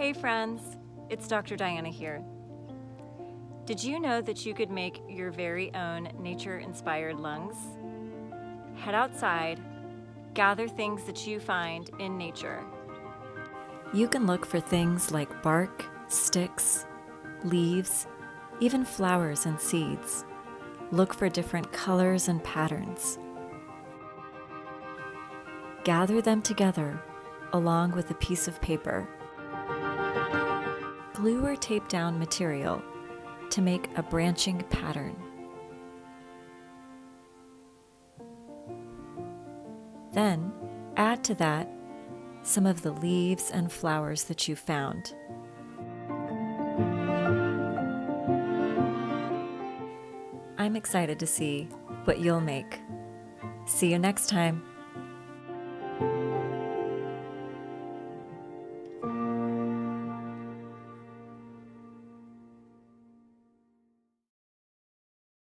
Hey friends, it's Dr. Diana here. Did you know that you could make your very own nature-inspired lungs? Head outside, gather things that you find in nature. You can look for things like bark, sticks, leaves, even flowers and seeds. Look for different colors and patterns. Gather them together along with a piece of paper. Glue or tape down material to make a branching pattern. Then add to that some of the leaves and flowers that you found. I'm excited to see what you'll make. See you next time.